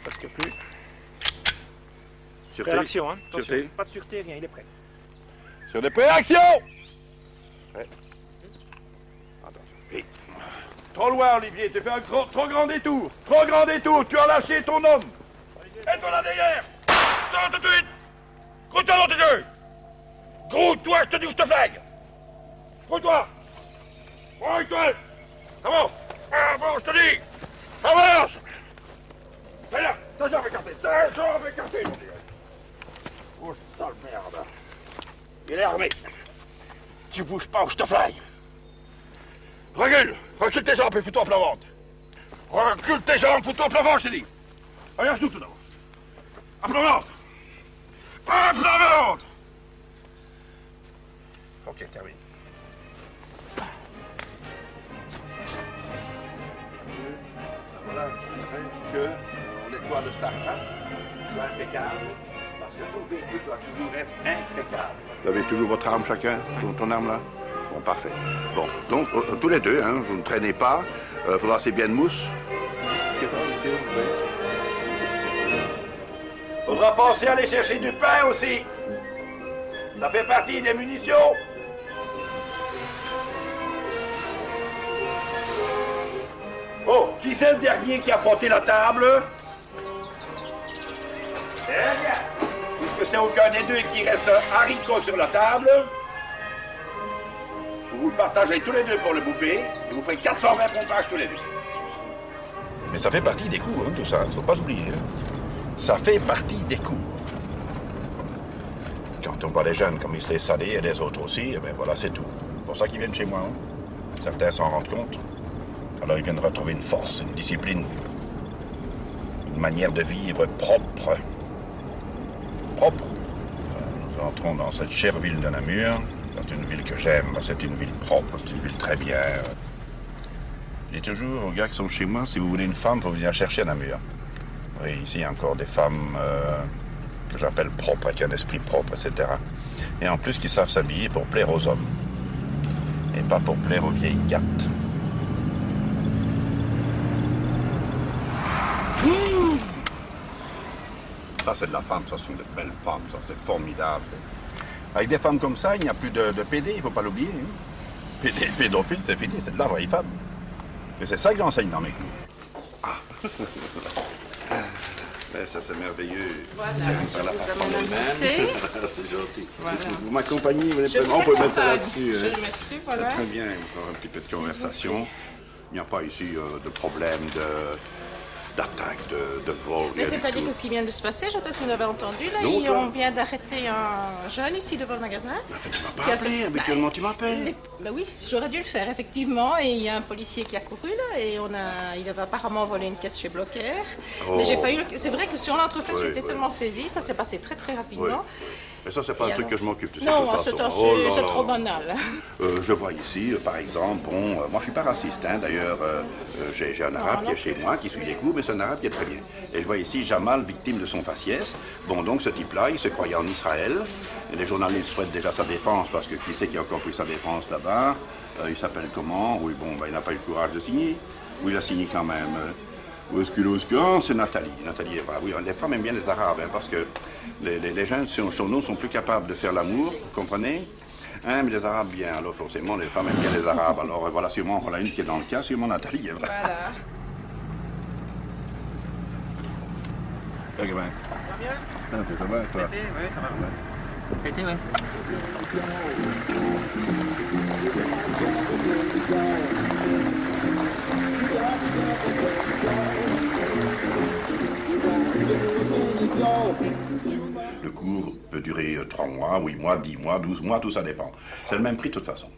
Presque plus. Sûreté. Prêt à l'action, hein. Attention. Sûreté. Pas de sûreté, rien, il est prêt. Sur des prêts, action! Prêt. Attention. Vite. Trop loin, Olivier, tu fais un trop grand détour. Trop grand détour, tu as lâché ton homme. Et toi là derrière. Sors tout de suite. Grouille-toi dans tes yeux. Grouille-toi, je te dis où je te flingue. Grouille-toi. Grouille-toi. Comment? Ah bon, je te dis. Avance. Fais là, ta jambe écartée, mon Dieu. Oh, sale merde. Il est armé. Tu bouges pas ou je te flingue. Recule tes jambes et fous-toi en plein ventre. Recule tes jambes, fous-toi en plein ventre, je t'ai dit. Regarde-nous tout d'abord. À plein ventre. À plein ventre. Ok, terminé. Voilà, que l'étoile de StarCraft soit impeccable, parce que ton véhicule doit toujours être impeccable. Vous avez toujours votre arme chacun, ton arme là? Bon, parfait. Bon, donc tous les deux, hein, vous ne traînez pas, il faudra assez bien de mousse. Qu'est-ce que ça va, monsieur? Faudra penser à aller chercher du pain aussi. Ça fait partie des munitions. Oh, qui c'est le dernier qui a frotté la table? C'est rien. Puisque c'est aucun des deux qui reste un haricot sur la table, vous le partagez tous les deux pour le bouffer, et vous ferez 420 pompages tous les deux. Mais ça fait partie des cours, hein, tout ça, il ne faut pas oublier. Hein. Ça fait partie des cours. Quand on voit les jeunes comme ils se laissent saler, et les autres aussi, eh bien voilà, c'est tout. C'est pour ça qu'ils viennent chez moi. Hein. Certains s'en rendent compte. Alors ils viennent retrouver une force, une discipline, une manière de vivre propre. Propre. Nous entrons dans cette chère ville de Namur. C'est une ville que j'aime, c'est une ville propre, c'est une ville très bien. Je dis toujours aux gars qui sont chez moi, si vous voulez une femme, il faut venir chercher à Namur. Oui, ici il y a encore des femmes que j'appelle propres, avec un esprit propre, etc. Et en plus qui savent s'habiller pour plaire aux hommes. Et pas pour plaire aux vieilles gattes. Ça, c'est de la femme, ça sont de belles femmes, ça, c'est formidable. Avec des femmes comme ça, il n'y a plus de PD, il ne faut pas l'oublier. Hein. PD, pédophile, c'est fini, c'est de la vraie femme. Et c'est ça que j'enseigne dans mes cours. Ah. Mais ça, c'est merveilleux. Voilà, je vous amène un goûter. C'est gentil. Voilà. Vous m'accompagnez, vous Je vous on peut mettre ça accompagne. là-dessus. Je Hein. le mets dessus, voilà. Très bien, encore un petit peu de conversation. Il n'y a pas ici de problème d'attaque, de vol. Mais c'est-à-dire que ce qui vient de se passer, je ne sais pas si vous avez entendu, là, Non, toi. on vient d'arrêter un jeune ici devant le magasin. Tu m'as Qui pas a appelé, fait- habituellement tu m'appelles. Ben oui, j'aurais dû le faire, effectivement. Et il y a un policier qui a couru, là, et il avait apparemment volé une caisse chez Blocker. Oh. Mais j'ai pas eu c'est vrai que sur l'entrefaite, Oui, j'étais oui. tellement saisie, ça s'est passé très très rapidement. Oui. Mais ça, c'est pas Et un truc alors que je m'occupe de cette Non, façon. c'est Oh là c'est là. trop banal. Je vois ici, par exemple, bon, moi je suis pas raciste, hein, d'ailleurs, j'ai un arabe qui est chez moi, qui suit les cours, mais c'est un arabe qui est très bien. Et je vois ici Jamal, victime de son faciès. Bon, donc ce type-là, il se croyait en Israël, et les journalistes souhaitent déjà sa défense, parce que qui sait qui a encore pris sa défense là-bas? Il s'appelle comment? Oui, bon, il n'a pas eu le courage de signer. Oui, il a signé quand même. Où est-ce qu'il est? C'est Nathalie. Nathalie est brave. Oui, les femmes aiment bien les arabes, hein, parce que les jeunes sur nous sont plus capables de faire l'amour, vous comprenez? Hein, mais les arabes bien, alors forcément les femmes aiment bien les arabes. Alors voilà, sûrement, voilà une qui est dans le cas, sûrement Nathalie est vrai. Voilà. Ok, ben. Ça va bien? Ça va, toi? Oui, ça va. Ça a été, oui. Le cours peut durer 3 mois, 8 mois, 10 mois, 12 mois, tout ça dépend. C'est le même prix de toute façon.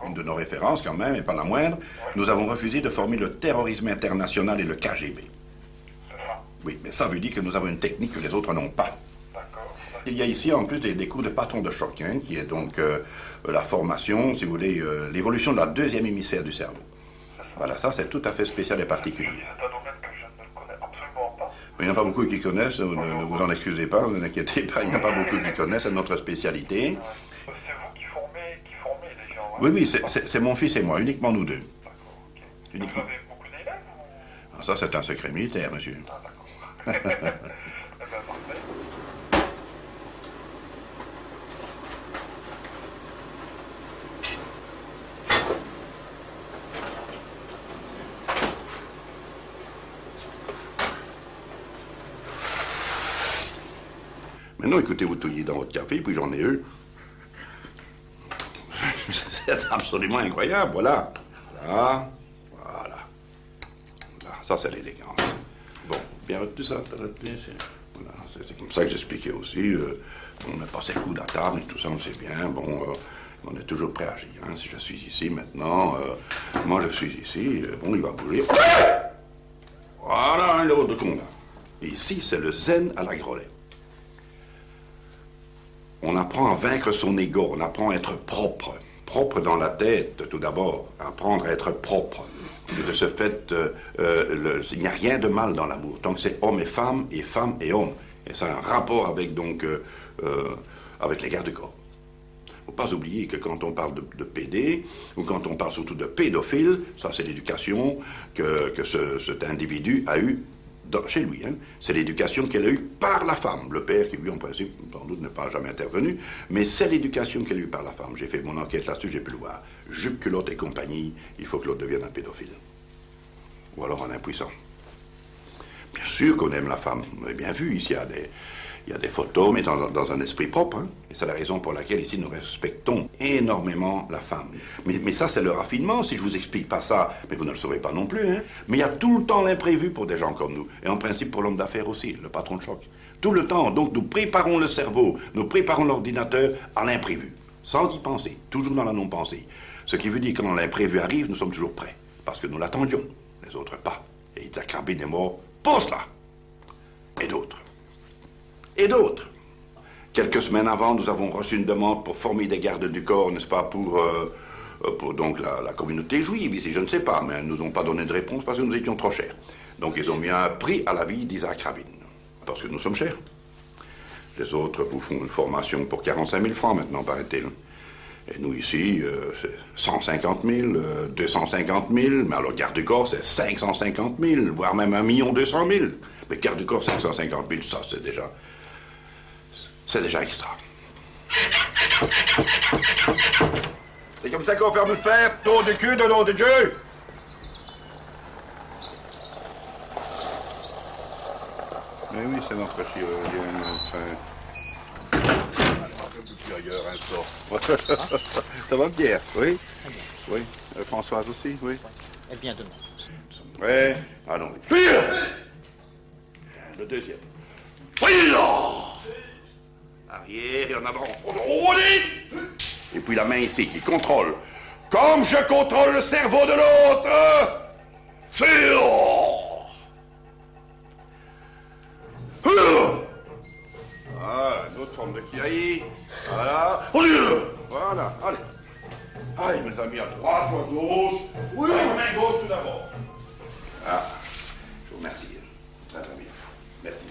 Une de nos références quand même, et pas la moindre, nous avons refusé de former le terrorisme international et le KGB. Oui, mais ça veut dire que nous avons une technique que les autres n'ont pas. Il y a ici en plus des cours de patron de choc, hein, qui est donc la formation, si vous voulez, l'évolution de la deuxième hémisphère du cerveau. Voilà, ça c'est tout à fait spécial et particulier. C'est un domaine que je ne connais absolument pas. Il n'y en a pas beaucoup qui connaissent, ne vous en excusez pas, ne vous inquiétez pas, il n'y en a pas beaucoup qui connaissent, c'est notre spécialité. C'est vous qui formez les gens. Hein. Oui, oui, c'est mon fils et moi, uniquement nous deux. D'accord, ok. Vous Uniquement. avez beaucoup d'élèves ou... Ah, ça c'est un secret militaire, monsieur. Ah, d'accord. Eh ben, parfait. Maintenant, écoutez, vous touillez dans votre café, puis j'en ai eu. C'est absolument incroyable, voilà. Voilà. Voilà. Voilà. Ça, c'est l'élégance. Bon, bien retenu ça, t'as retenu? Bien sûr. Voilà, c'est comme ça que j'expliquais aussi. On a passé le coup de la table et tout ça, on sait bien. Bon, on est toujours prêt à agir. Hein. Si je suis ici maintenant, moi je suis ici, bon, il va bouger. Voilà un lot de combat. Et ici, c'est le zen à la Grollet. On apprend à vaincre son ego, on apprend à être propre. Propre dans la tête, tout d'abord. Apprendre à être propre. Et de ce fait, il n'y a rien de mal dans l'amour. Tant que c'est homme et femme et homme. Et ça a un rapport avec, donc, avec les gardes-corps. Il ne faut pas oublier que quand on parle de PD, ou quand on parle surtout de pédophile, ça c'est l'éducation que cet individu a eue chez lui. Hein. C'est l'éducation qu'elle a eue par la femme. Le père qui, lui, en principe, sans doute, n'est pas jamais intervenu, mais c'est l'éducation qu'elle a eue par la femme. J'ai fait mon enquête là-dessus, j'ai pu le voir. Jupe, culotte et compagnie, il faut que l'autre devienne un pédophile. Ou alors un impuissant. Bien sûr qu'on aime la femme. Vous avez bien vu, ici, il y a des photos, mais dans un esprit propre. Hein. Et c'est la raison pour laquelle, ici, nous respectons énormément la femme. Mais ça, c'est le raffinement. Si je vous explique pas ça, mais vous ne le saurez pas non plus. Hein. Mais il y a tout le temps l'imprévu pour des gens comme nous. Et en principe, pour l'homme d'affaires aussi, le patron de choc. Tout le temps. Donc, nous préparons le cerveau, nous préparons l'ordinateur à l'imprévu. Sans y penser. Toujours dans la non-pensée. Ce qui veut dire que quand l'imprévu arrive, nous sommes toujours prêts. Parce que nous l'attendions. Les autres pas. Et Yitzhak Rabin est mort pour cela. Et d'autres. Et d'autres. Quelques semaines avant, nous avons reçu une demande pour former des gardes du corps, n'est-ce pas, pour donc la communauté juive, ici, je ne sais pas, mais ils ne nous ont pas donné de réponse parce que nous étions trop chers. Donc ils ont mis un prix à la vie d'Yitzhak Rabin, parce que nous sommes chers. Les autres vous font une formation pour 45 000 francs maintenant, paraît-il. Et nous ici, c'est 150 000, 250 000, mais alors garde du corps, c'est 550 000, voire même 1 200 000. Mais garde du corps, 550 000, ça, c'est déjà extra. C'est comme ça qu'on va faire nous faire, tour du cul de nom de Dieu. Mais oui, c'est notre chirurgien, ailleurs, un sort. Ça va, Pierre? Oui? Oui. Françoise aussi, oui? Elle vient demain. Oui. Allons. Pire! Le deuxième. Oui, là! Arrière et en avant. Et puis la main ici qui contrôle. Comme je contrôle le cerveau de l'autre. Voilà, une autre forme de kiaï. Voilà. Voilà, allez. Allez, mes amis, à droite ou à gauche. Oui, main gauche tout d'abord. Ah, je vous remercie. Très très bien. Merci.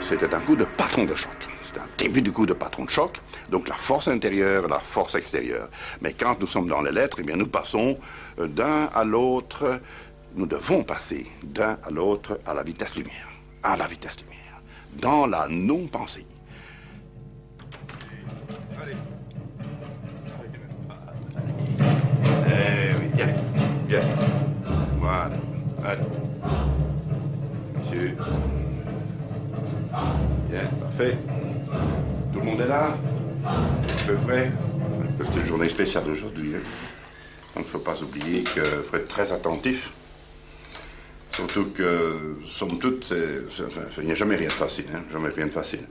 C'était un coup de patron de choc. C'était un début du coup de patron de choc. Donc la force intérieure, la force extérieure. Mais quand nous sommes dans les lettres, eh bien nous passons d'un à l'autre. Nous devons passer d'un à l'autre à la vitesse lumière. À la vitesse lumière. Dans la non-pensée. Allez. Eh oui, bien. Bien. Voilà. Allez. Monsieur. Bien, parfait. Tout le monde est là? À peu près. C'est une journée spéciale aujourd'hui. Hein. Donc il ne faut pas oublier qu'il faut être très attentif. Surtout que, somme toute, il n'y a jamais rien de facile. Hein, jamais rien de facile.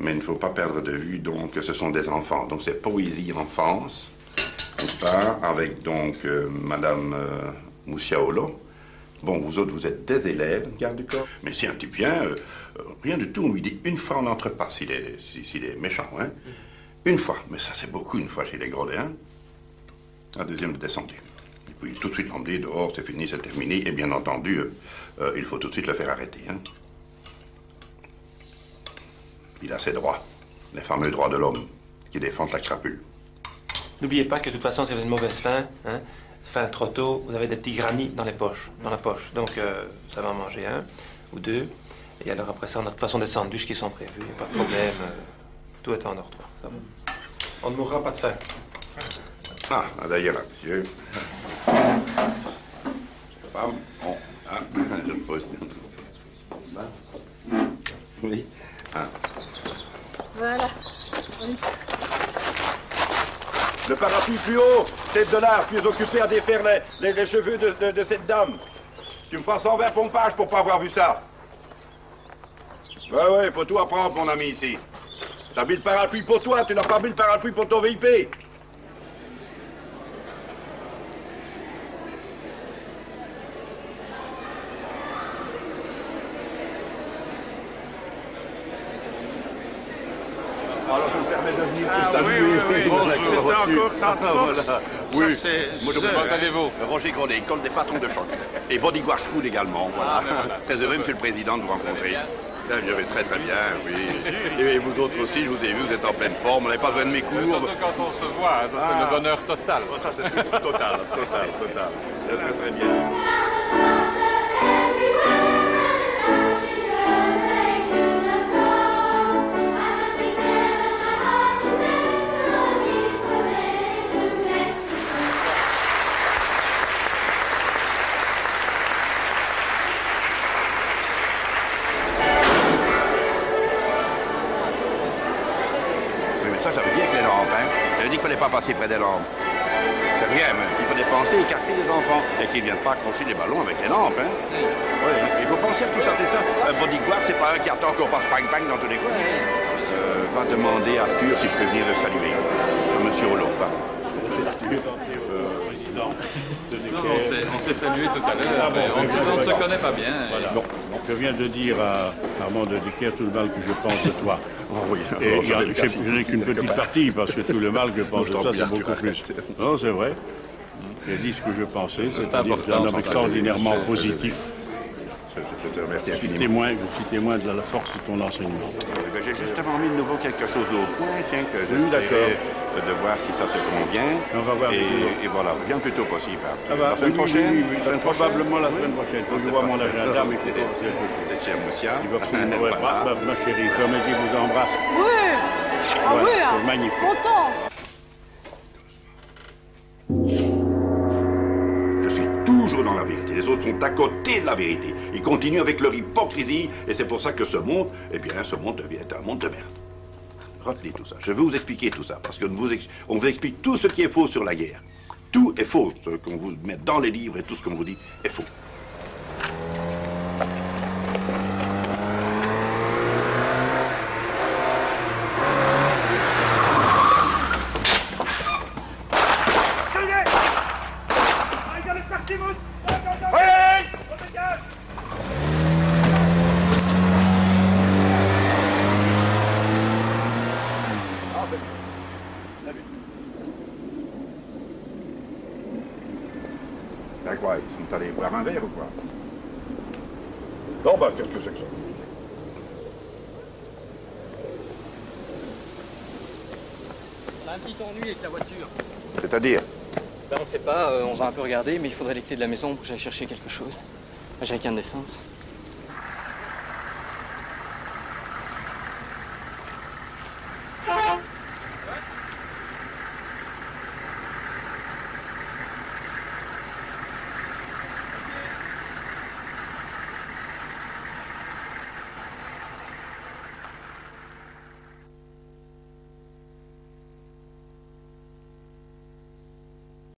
Mais il ne faut pas perdre de vue donc que ce sont des enfants. Donc c'est poésie enfance, n'est-ce pas? Avec donc Madame Moussiaolo. Bon, vous autres, vous êtes des élèves, garde du corps. Mais si un type vient, rien du tout, on lui dit une fois on n'entre pas s'il est méchant, hein. Une fois, mais ça c'est beaucoup une fois chez les Grolets, hein. La deuxième est descendue. Et puis tout de suite l'emmener dehors, c'est fini, c'est terminé, et bien entendu, il faut tout de suite le faire arrêter, hein. Il a ses droits, les fameux droits de l'homme, qui défendent la crapule. N'oubliez pas que de toute façon, si vous avez une mauvaise faim trop tôt, vous avez des petits granits dans la poche. Donc, ça va en manger un ou deux. Et alors après ça, on a de toute façon des sandwichs qui sont prévus. Il n'y a pas de problème. Tout est en ordre. Ça va. On ne mourra pas de faim. Ah, d'ailleurs, là, monsieur. Femme, bon, ah, je pose. Oui. Ah. Voilà. Le parapluie plus haut, tête de l'art, tu es occupé à défaire les cheveux de cette dame. Tu me feras 120 pompages pour pas avoir vu ça. Ouais, faut tout apprendre, mon ami, ici. T'as mis le parapluie pour toi, tu n'as pas mis le parapluie pour ton VIP. Alors, je me permets de venir te saluer. oui. Bonjour, j'étais encore tant de force. Voilà. Oui. Ça, c'est Moi, je je- Comment allez-vous? Roger Grondet, école des patrons de choc. Et Bodyguard School également, voilà. Très heureux, monsieur le président, de vous rencontrer. Bien, je vais très bien, oui. Et vous autres aussi, je vous ai vu, vous êtes en pleine forme, on n'avez pas besoin de mes cours. Surtout quand on se voit, ça c'est le bonheur total. Oh, ça, c'est total. C'est très bien. Ça veut dire que les lampes, hein. J'avais dit qu'il ne fallait pas passer près des lampes. C'est rien, mais il fallait penser écarter les enfants et qu'ils ne viennent pas accrocher les ballons avec les lampes, hein. Oui, il faut penser à tout ça, c'est ça. Un bodyguard, c'est pas un qui attend qu'on fasse pang-pang dans tous les coins. Va demander à Arthur si je peux venir le saluer. Monsieur Hollande, pardon. On s'est salué tout à l'heure, mais on ne se connaît pas bien. Voilà. Donc, je viens de dire à Armand de Decker tout le mal que je pense de toi. Oh oui, Et je n'ai qu'une petite partie, parce que tout le mal que je pense de toi, c'est beaucoup plus. Non, c'est vrai. J'ai dit ce que je pensais, c'est-à-dire important, un homme extraordinairement positif. Je te remercie Je suis infiniment. témoin de la force de ton enseignement. J'ai justement mis de nouveau quelque chose au point, tiens, que je Oui, d'accord. de voir si ça te convient. On va voir. Et voilà, bien plus tôt possible. Ça va. La semaine prochaine Oui, probablement la semaine prochaine. Il faut que je vois mon agenda, mais c'est quelque chose. Vous êtes chez Moussia. Il va absolument. Ouais, ma chérie, permettez que je vous embrasse. Oui. Ah Voilà, oui, c'est magnifique. content. Je suis toujours dans la vérité. Les autres sont à côté de la vérité. Ils continuent avec leur hypocrisie. Et c'est pour ça que ce monde, eh bien, ce monde devient un monde de merde. Retenez tout ça. Je vais vous expliquer tout ça. Parce qu'on vous explique tout ce qui est faux sur la guerre. Tout est faux. Ce qu'on vous met dans les livres et tout ce qu'on vous dit est faux. Ben quoi, ils sont allés boire un verre ou quoi? Non, bah, qu'est-ce que c'est que ça? On a un petit ennui avec la voiture. C'est-à-dire? Ben on sait pas, on va un peu regarder, mais il faudrait les clés de la maison pour que j'aille chercher quelque chose. Un jerrycan d'essence.